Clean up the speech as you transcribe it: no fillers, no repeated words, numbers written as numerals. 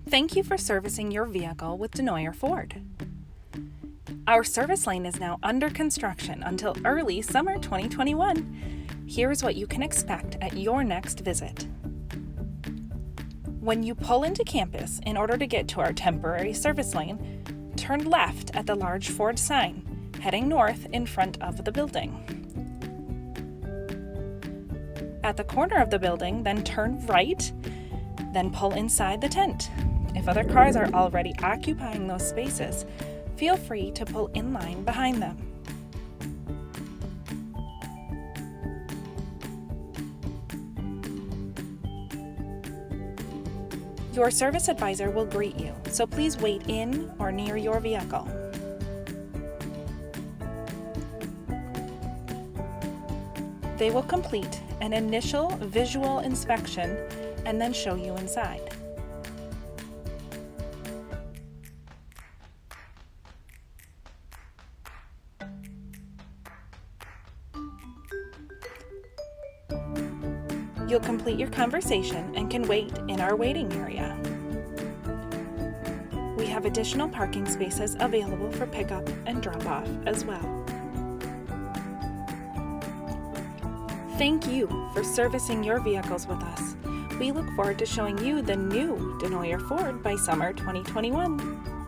Thank you for servicing your vehicle with DeNooyer Ford. Our service lane is now under construction until early summer 2021. Here's what you can expect at your next visit. When you pull into campus in order to get to our temporary service lane, turn left at the large Ford sign, heading north in front of the building. At the corner of the building, then turn right, then pull inside the tent. If other cars are already occupying those spaces, feel free to pull in line behind them. Your service advisor will greet you, so please wait in or near your vehicle. They will complete an initial visual inspection and then show you inside. You'll complete your conversation and can wait in our waiting area. We have additional parking spaces available for pickup and drop-off as well. Thank you for servicing your vehicles with us. We look forward to showing you the new DeNooyer Ford by summer 2021.